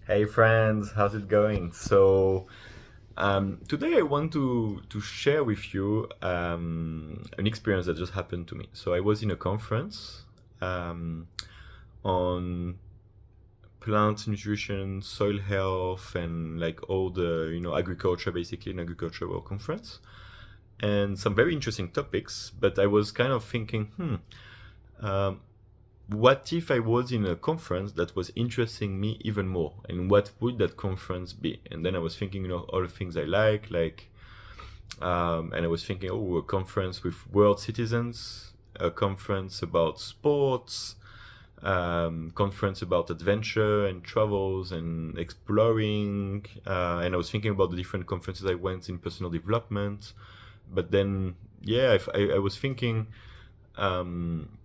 Hey friends, how's it going? Today I want to share with you an experience that just happened to me. So I was in a conference um, on plant nutrition, soil health, and like all the agriculture, basically an agricultural conference, and some very interesting topics. But I was kind of thinking, um, what if I was in a conference that was interesting me even more? And what would that conference be? And then I was thinking, all the things I and I was thinking, oh, a conference with world citizens, a conference about sports, conference about adventure and travels and exploring. And I was thinking about the different conferences I went in personal development. But then, yeah, I was thinking, um,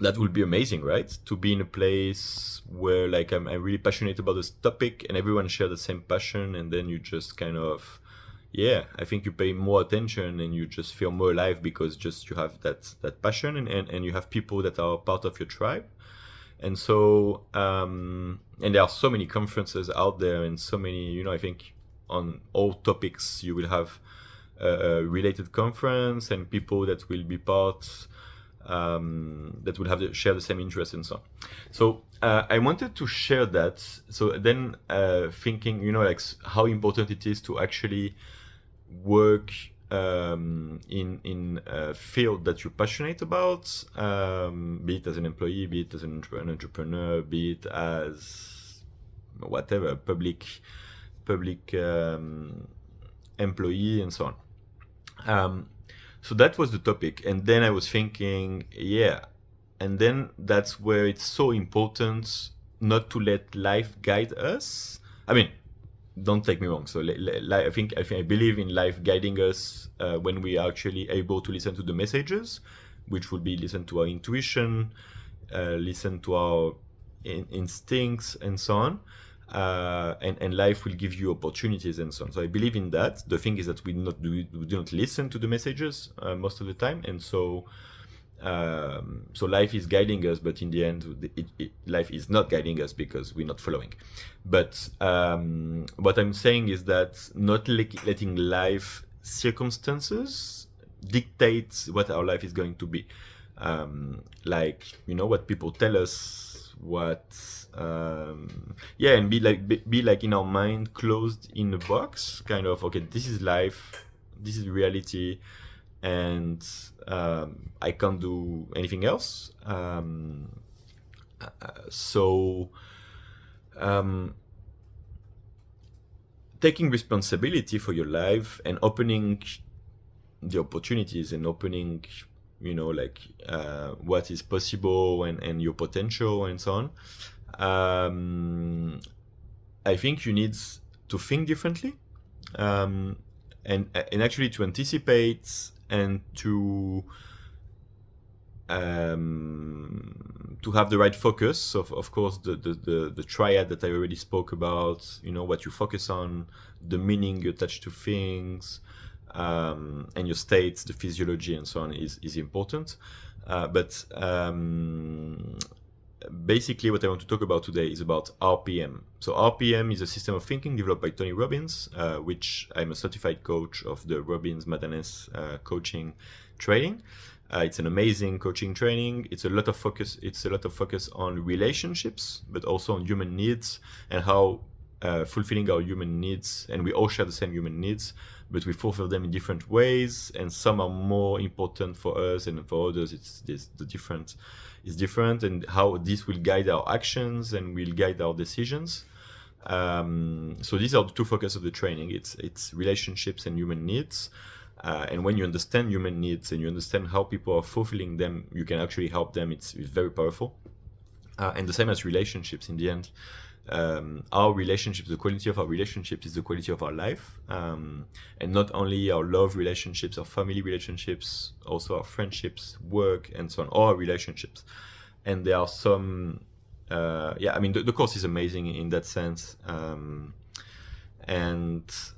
that would be amazing, right? To be in a place where like I'm really passionate about this topic and everyone share the same passion, and then you just kind of, yeah, I think you pay more attention and you just feel more alive because just you have that passion, and you have people that are part of your tribe. And there are so many conferences out there, and so many, I think on all topics you will have a related conference and people that will be part, that would share the same interests and so on. So I wanted to share that. So then thinking, like how important it is to actually work in a field that you're passionate about, be it as an employee, be it as an entrepreneur, be it as whatever, public employee and so on. So that was the topic. And then I was thinking, yeah. And then that's where it's so important not to let life guide us. I mean, don't take me wrong. So I believe in life guiding us when we are actually able to listen to the messages, which would be listen to our intuition, listen to our instincts and so on. And life will give you opportunities and so on. So I believe in that. The thing is that we do not listen to the messages most of the time, and so life is guiding us, but in the end, life is not guiding us because we're not following. But what I'm saying is that not letting life circumstances dictate what our life is going to be. What people tell us, and be like in our mind closed in a box, kind of, okay, this is life, this is reality, and I can't do anything else. So taking responsibility for your life and opening the opportunities and opening, what is possible and your potential and so on. I think you need to think differently, and actually to anticipate and to have the right focus of course, the triad that I already spoke about, what you focus on, the meaning you attach to things, and your states, the physiology and so on is important. But basically what I want to talk about today is about RPM. So RPM is a system of thinking developed by Tony Robbins, which I'm a certified coach of the Robbins Madness coaching training. It's an amazing coaching training. It's a lot of focus on relationships, but also on human needs and how fulfilling our human needs, and we all share the same human needs, but we fulfill them in different ways, and some are more important for us, and for others it's different, and how this will guide our actions and will guide our decisions. So these are the two focuses of the training. It's relationships and human needs. And when you understand human needs and you understand how people are fulfilling them, you can actually help them. It's very powerful. And the same as relationships in the end. Our relationships, the quality of our relationships is the quality of our life. And not only our love relationships, our family relationships, also our friendships, work, and so on, all our relationships. And there are some, the course is amazing in that sense. And so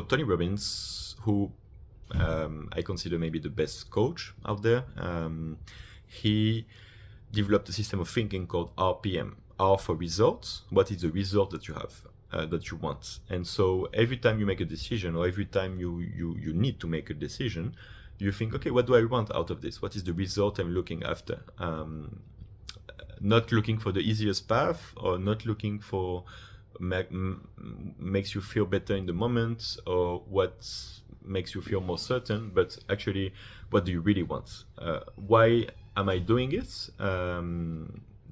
Tony Robbins, who I consider maybe the best coach out there, he developed a system of thinking called RPM. R for results. What is the result that you have, that you want? And so every time you make a decision, or every time you need to make a decision, you think, okay, what do I want out of this? What is the result I'm looking after? Not looking for the easiest path, or not looking for makes you feel better in the moment, or what makes you feel more certain, but actually, what do you really want? Why am I doing it?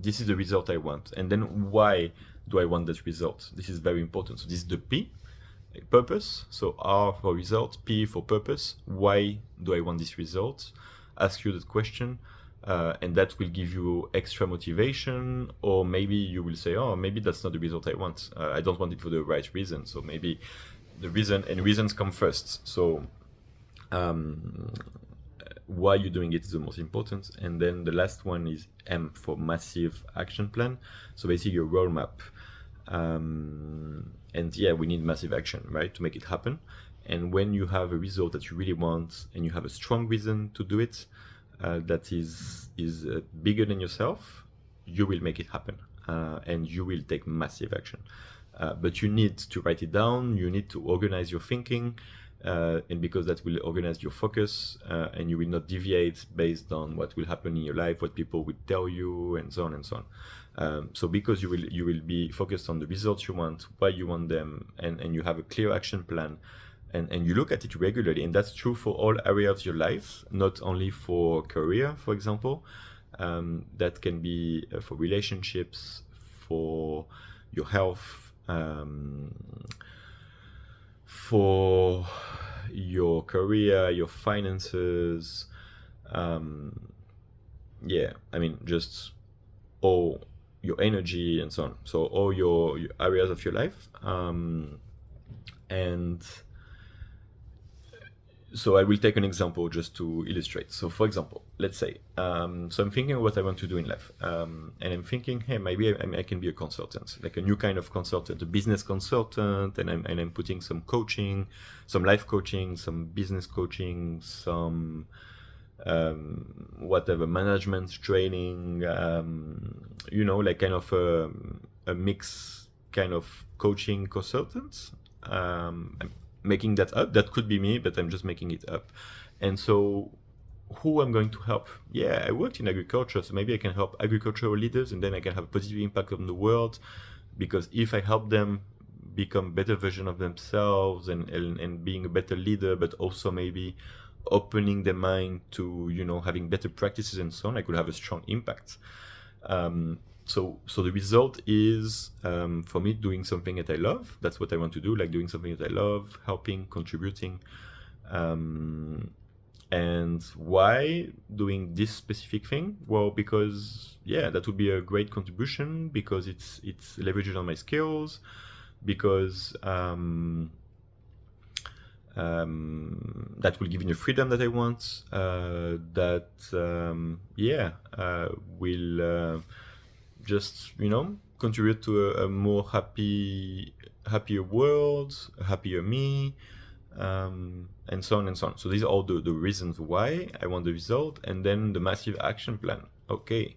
This is the result I want. And then why do I want that result? This is very important. So this is the P, purpose. So R for result, P for purpose. Why do I want this result? Ask you that question. And that will give you extra motivation, or maybe you will say, oh, maybe that's not the result I want. I don't want it for the right reason. So maybe the reason, and reasons come first. So why you're doing it is the most important. And then the last one is M for massive action plan. So basically your roadmap. And yeah, we need massive action, right, to make it happen. And when you have a result that you really want, and you have a strong reason to do it, that is bigger than yourself, you will make it happen, and you will take massive action. But you need to write it down, you need to organize your thinking, and because that will organize your focus, and you will not deviate based on what will happen in your life, what people will tell you, and so on and so on. So because you will be focused on the results you want, why you want them, and you have a clear action plan, and you look at it regularly. And that's true for all areas of your life, not only for career, for example. That can be for relationships, for your health, for your career, your finances, just all your energy and so on. So all your areas of your life. And so I will take an example just to illustrate. So for example, let's say, so I'm thinking what I want to do in life. And I'm thinking, hey, maybe I can be a consultant, like a new kind of consultant, a business consultant, and I'm putting some coaching, some life coaching, some business coaching, some whatever, management training, like kind of a mix kind of coaching consultants. I'm making that up. That could be me, but I'm just making it up. And so who I'm going to help? Yeah, I worked in agriculture, so maybe I can help agricultural leaders, and then I can have a positive impact on the world, because if I help them become better version of themselves and being a better leader, but also maybe opening their mind to, having better practices and so on, I could have a strong impact. So the result is, for me, doing something that I love. That's what I want to do, like doing something that I love, helping, contributing. And why doing this specific thing? Well, because, that would be a great contribution, because it's leveraged on my skills, because that will give me the freedom that I want, will just, contribute to a more happier world, a happier me, and so on and so on. So these are all the reasons why I want the result. And then the massive action plan. Okay,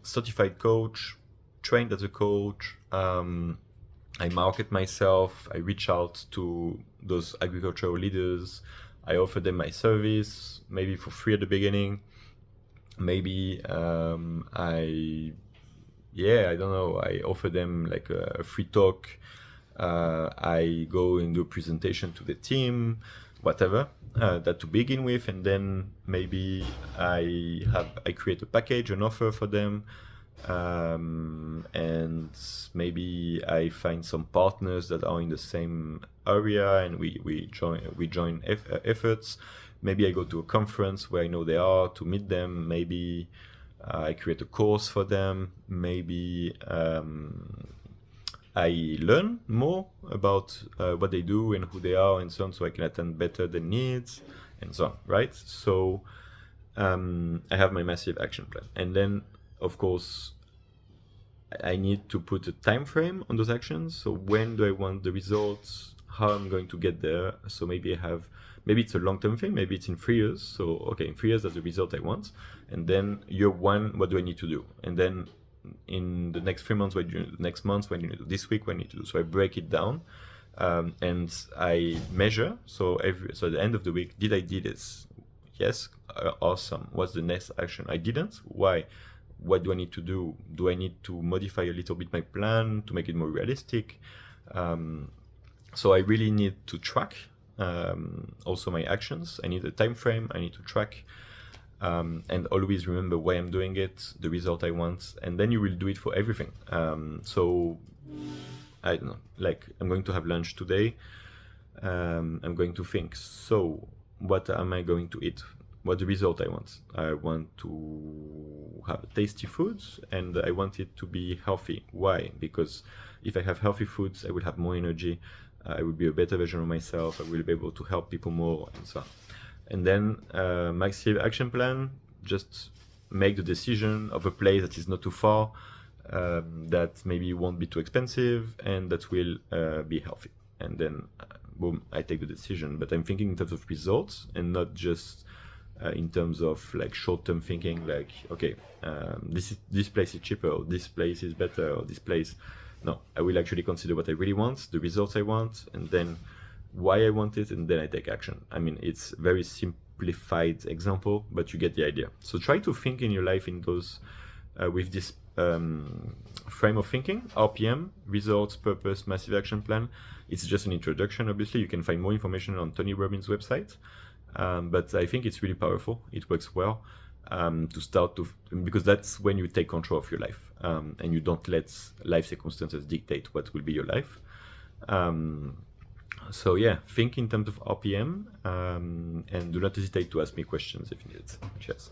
certified coach, trained as a coach, I market myself, I reach out to those agricultural leaders, I offer them my service, maybe for free at the beginning. Maybe I don't know, I offer them like a free talk, I go and do a presentation to the team, whatever, that to begin with. And then maybe I create a package, an offer for them, and maybe I find some partners that are in the same area, and we join efforts. Maybe I go to a conference where I know they are, to meet them. Maybe I create a course for them. Maybe I learn more about what they do and who they are and so on, so I can attend better their needs and so on, right? So I have my massive action plan. And then, of course, I need to put a time frame on those actions. So when do I want the results? How I'm going to get there? So maybe it's a long-term thing, maybe it's in 3 years. So, okay, in 3 years, that's the result I want. And then year one, what do I need to do? And then in the next 3 months, what do you do? Next month, what do you need to do? This week, what do you need to do? So I break it down, and I measure. So at the end of the week, did I do this? Yes, awesome. What's the next action? I didn't. Why? What do I need to do? Do I need to modify a little bit my plan to make it more realistic? So I really need to track also my actions. I need a time frame. I need to track, and always remember why I'm doing it, the result I want, and then you will do it for everything. So I don't know, like I'm going to have lunch today. I'm going to think, so what am I going to eat? What the result I want? I want to have tasty foods, and I want it to be healthy. Why? Because if I have healthy foods, I will have more energy. I will be a better version of myself. I will be able to help people more, and so on. And then my action plan, just make the decision of a place that is not too far, that maybe won't be too expensive, and that will be healthy. And then, boom, I take the decision. But I'm thinking in terms of results and not just in terms of like short-term thinking, like, okay, this place is cheaper, or this place is better, or this place. No, I will actually consider what I really want, the results I want, and then why I want it, and then I take action. I mean, it's a very simplified example, but you get the idea. So try to think in your life in those, with this frame of thinking: RPM, results, purpose, massive action plan. It's just an introduction, obviously. You can find more information on Tony Robbins' website. But I think it's really powerful. It works well to start to, because that's when you take control of your life, and you don't let life circumstances dictate what will be your life. So yeah, think in terms of RPM, and do not hesitate to ask me questions if you need it. Cheers.